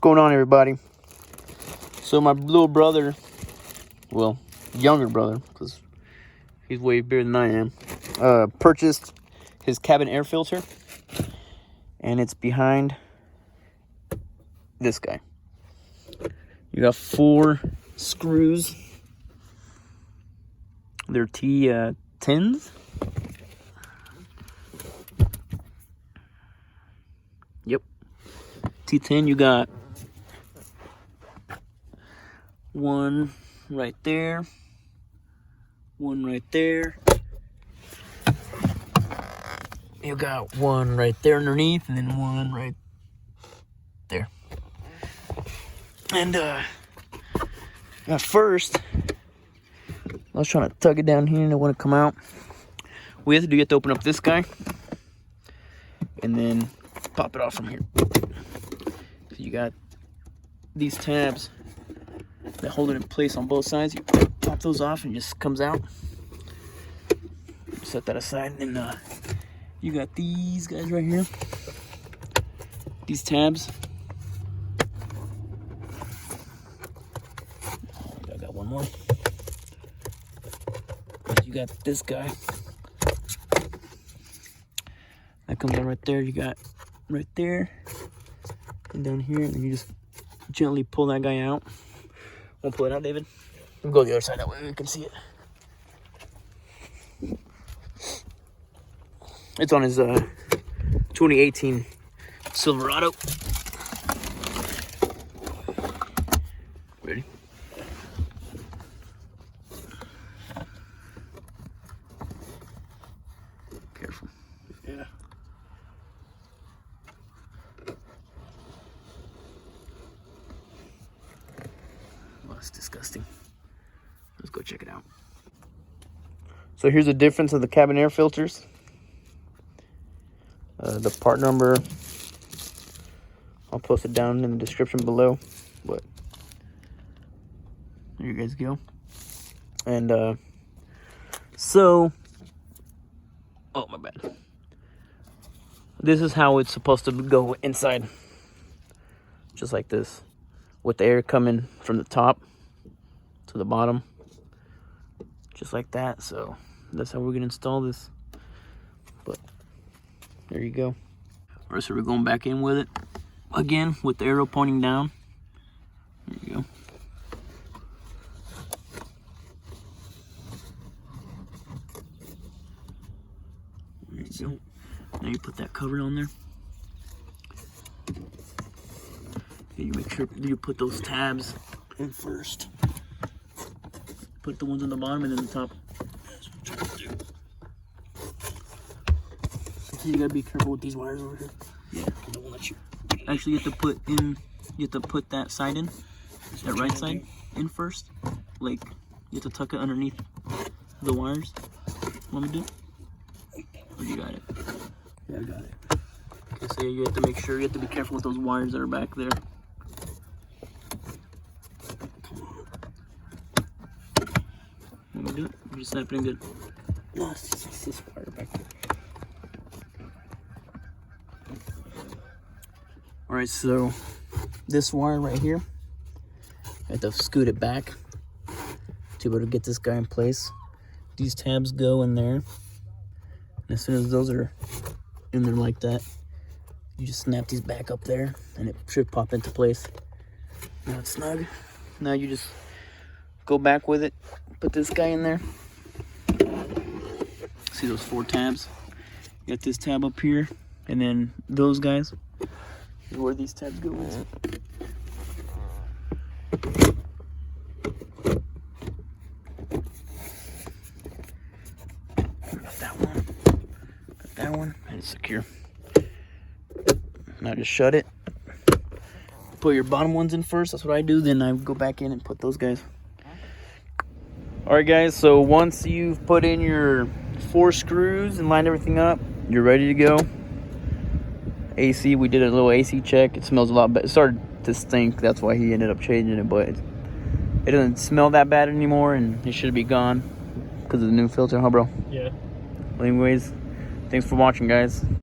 going on, everybody? So my little brother, well, younger brother, because he's way bigger than I am, purchased his cabin air filter, and it's behind this guy. You got 4 screws. They're T10s. Yep, T10. You got 1 right there, 1 right there. You got 1 right there underneath, and then 1 right there. And at first, I was trying to tug it down here and it wouldn't come out. We have to open up this guy and then pop it off from here. So you got these tabs that hold it in place on both sides. You pop those off and it just comes out. Set that aside, and you got these guys right here. These tabs. I got one more. You got this guy. That comes out right there. You got right there and down here, and then you just gently pull that guy out. Won't pull it out, David. We'll go the other side, that way we can see it. It's on his 2018 Silverado. Ready? Careful. Yeah. Well, it's disgusting. Let's go check it out. So here's the difference of the cabin air filters. The part number, I'll post it down in the description below, but there you guys go. And so, oh my bad, this is how it's supposed to go inside, just like this, with the air coming from the top to the bottom, just like that. So that's how we're gonna install this. But there you go. All right, so we're going back in with it again with the arrow pointing down. There you go. There you go. Now you put that cover on there. Okay, you make sure you put those tabs in first. Put the ones on the bottom and then the top. You gotta be careful with these wires over here. Yeah, I don't want you. Actually, you have to put that side in, that right side in first. Like, you have to tuck it underneath the wires. Want me to do it? Oh, you got it. Yeah, I got it. Okay, so you have to make sure, you have to be careful with those wires that are back there. Want me to do it? Or just snap it in good? No, it's just this wire back there. All right, so this wire right here, I have to scoot it back to be able to get this guy in place. These tabs go in there, and as soon as those are in there like that, you just snap these back up there, and it should pop into place. Now it's snug. Now you just go back with it, put this guy in there. See those 4 tabs? You got this tab up here, and then those guys. Where these tabs go into. Got that one, and it's secure. Now just shut it. Put your bottom ones in first. That's what I do. Then I go back in and put those guys. All right, guys. So once you've put in your 4 screws and lined everything up, you're ready to go. AC, we did a little AC check. It smells a lot better. It started to stink. That's why he ended up changing it, but it doesn't smell that bad anymore, and it should be gone because of the new filter, huh, bro? Yeah. Well, anyways, thanks for watching, guys.